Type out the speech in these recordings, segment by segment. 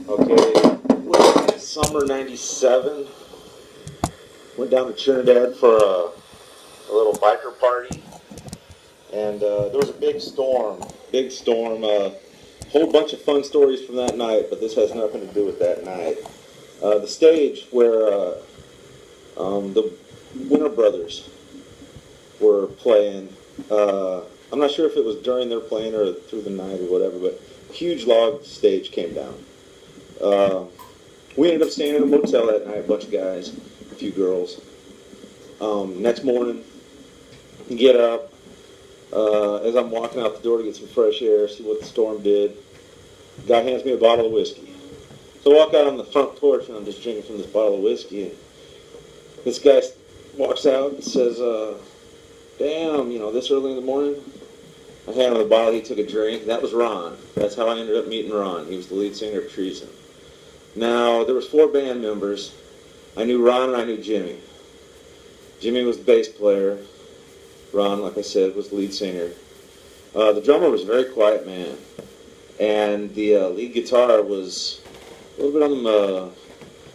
Okay, well, in summer '97, went down to Trinidad for a little biker party, and there was a big storm. Big storm. Whole bunch of fun stories from that night, but this has nothing to do with that night. The stage where the Winter Brothers were playing. I'm not sure if it was during their playing or through the night or whatever, but a huge log stage came down. We ended up staying in a motel that night, a bunch of guys, a few girls. Next morning, get up. As I'm walking out the door to get some fresh air, see what the storm did, guy hands me a bottle of whiskey. So I walk out on the front porch and I'm just drinking from this bottle of whiskey. And this guy walks out and says, damn, this early in the morning? I hand him the bottle, he took a drink. That was Ron. That's how I ended up meeting Ron. He was the lead singer of Treason. Now, there was 4 band members. I knew Ron and I knew Jimmy. Jimmy was the bass player. Ron, like I said, was the lead singer. The drummer was a very quiet man. And the lead guitar was a little bit on the,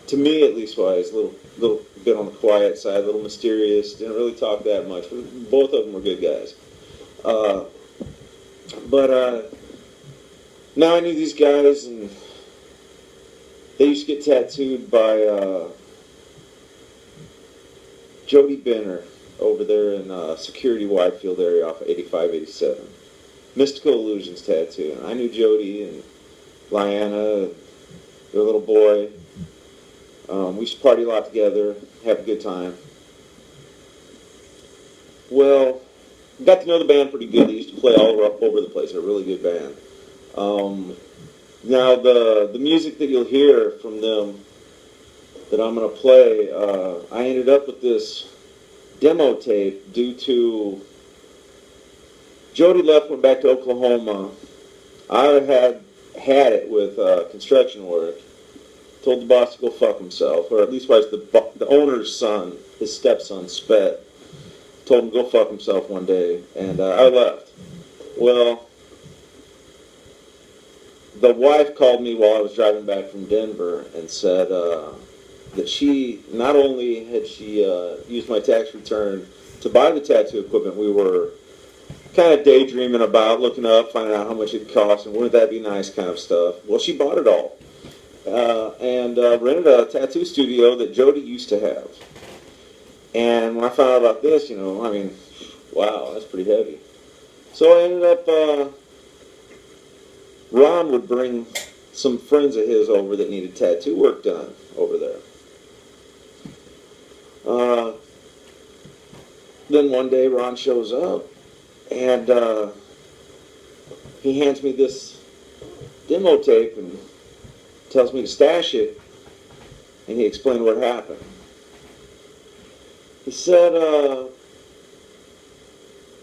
to me at least wise, a little bit on the quiet side, a little mysterious, didn't really talk that much. Both of them were good guys. But now I knew these guys, and they used to get tattooed by Jody Benner over there in Security Widefield area off of 85, 87. Mystical Illusions tattoo. And I knew Jody and Lyanna, their little boy. We used to party a lot together, have a good time. Well, got to know the band pretty good. They used to play all over the place. They're a really good band. Now, the music that you'll hear from them that I'm going to play, I ended up with this demo tape due to Jody left, went back to Oklahoma. I had it with construction work. Told the boss to go fuck himself, or at least was the owner's son, his stepson, Spet. Told him to go fuck himself one day, and I left. Well, the wife called me while I was driving back from Denver and said that she, not only had she used my tax return to buy the tattoo equipment we were kind of daydreaming about, looking up, finding out how much it cost, and wouldn't that be nice kind of stuff. Well, she bought it all. And rented a tattoo studio that Jody used to have. And when I found out about this, wow, that's pretty heavy. So I ended up, Ron would bring some friends of his over that needed tattoo work done over there. Then one day Ron shows up, and he hands me this demo tape and tells me to stash it, and he explained what happened. He said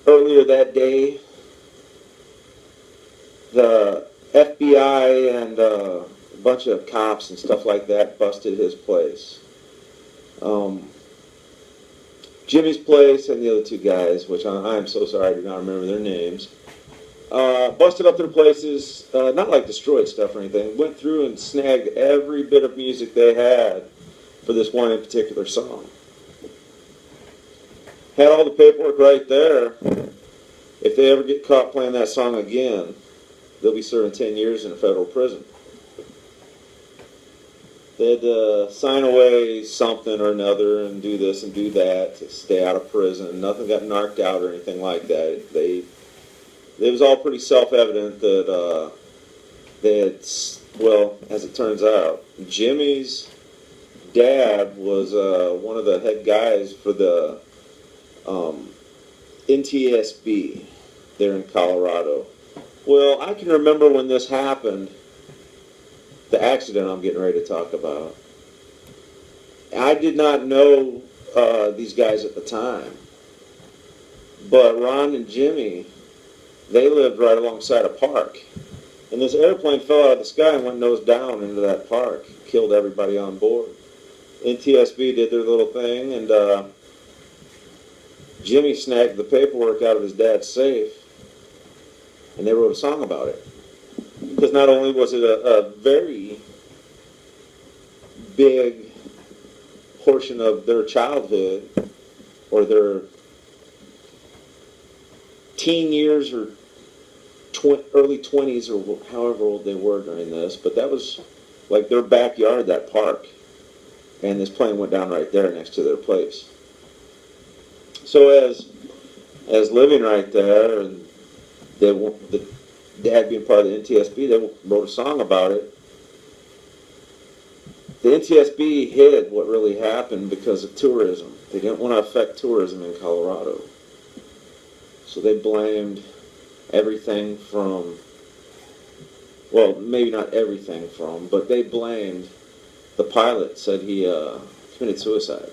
earlier that day, the FBI and a bunch of cops and stuff like that busted his place. Jimmy's place and the other 2 guys, which I'm so sorry I do not remember their names, busted up their places, not like destroyed stuff or anything, went through and snagged every bit of music they had for this one in particular song. Had all the paperwork right there. If they ever get caught playing that song again, they'll be serving 10 years in a federal prison. They had to sign away something or another and do this and do that to stay out of prison. Nothing got narked out or anything like that. It was all pretty self-evident that they had, well, as it turns out, Jimmy's dad was one of the head guys for the NTSB there in Colorado. Well, I can remember when this happened, the accident I'm getting ready to talk about. I did not know these guys at the time, but Ron and Jimmy, they lived right alongside a park. And this airplane fell out of the sky and went nose down into that park. Killed everybody on board. NTSB did their little thing, and Jimmy snagged the paperwork out of his dad's safe, and they wrote a song about it. Because not only was it a very big portion of their childhood or their teen years or early 20s or however old they were during this, but that was like their backyard, that park, and this plane went down right there next to their place. So as living right there, and the dad being part of the NTSB, they wrote a song about it. The NTSB hid what really happened because of tourism. They didn't want to affect tourism in Colorado. So they blamed everything from, well, maybe not everything from, but they blamed the pilot, said he committed suicide.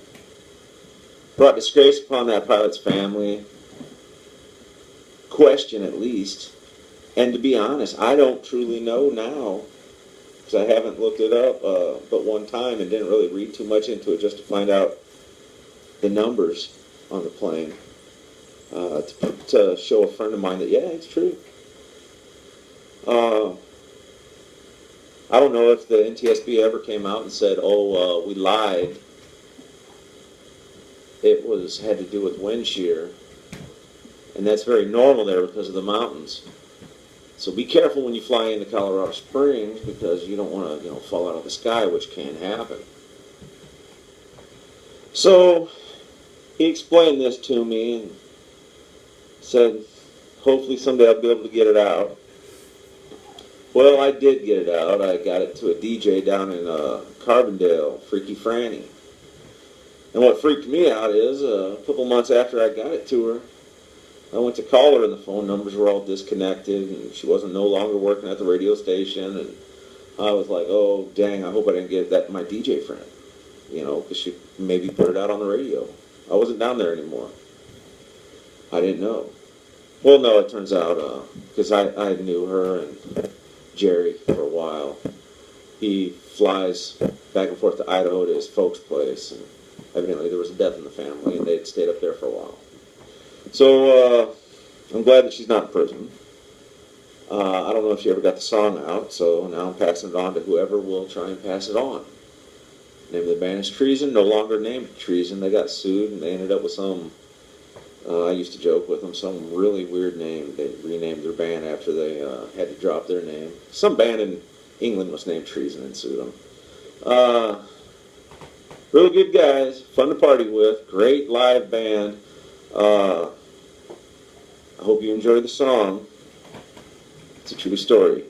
Brought disgrace upon that pilot's family, question at least. And to be honest, I don't truly know now, because I haven't looked it up but one time and didn't really read too much into it just to find out the numbers on the plane. To show a friend of mine that, yeah, it's true. I don't know if the NTSB ever came out and said, oh, we lied. It had to do with wind shear. And that's very normal there because of the mountains. So be careful when you fly into Colorado Springs because you don't want to, fall out of the sky, which can happen. So he explained this to me and said, hopefully someday I'll be able to get it out. Well, I did get it out. I got it to a DJ down in Carbondale, Freaky Franny. And what freaked me out is a couple months after I got it to her, I went to call her and the phone numbers were all disconnected and she wasn't no longer working at the radio station. And I was like, oh, dang, I hope I didn't give that to my DJ friend, because she maybe put it out on the radio. I wasn't down there anymore. I didn't know. Well, no, it turns out, because I knew her and Jerry for a while. He flies back and forth to Idaho to his folks' place, and evidently there was a death in the family, and they'd stayed up there for a while. So, I'm glad that she's not in prison. I don't know if she ever got the song out, so now I'm passing it on to whoever will try and pass it on. The name of the band is Treason, no longer named Treason. They got sued, and they ended up with some, I used to joke with them, some really weird name. They renamed their band after they had to drop their name. Some band in England was named Treason and sued them. Really good guys, fun to party with, great live band. I hope you enjoy the song. It's a true story.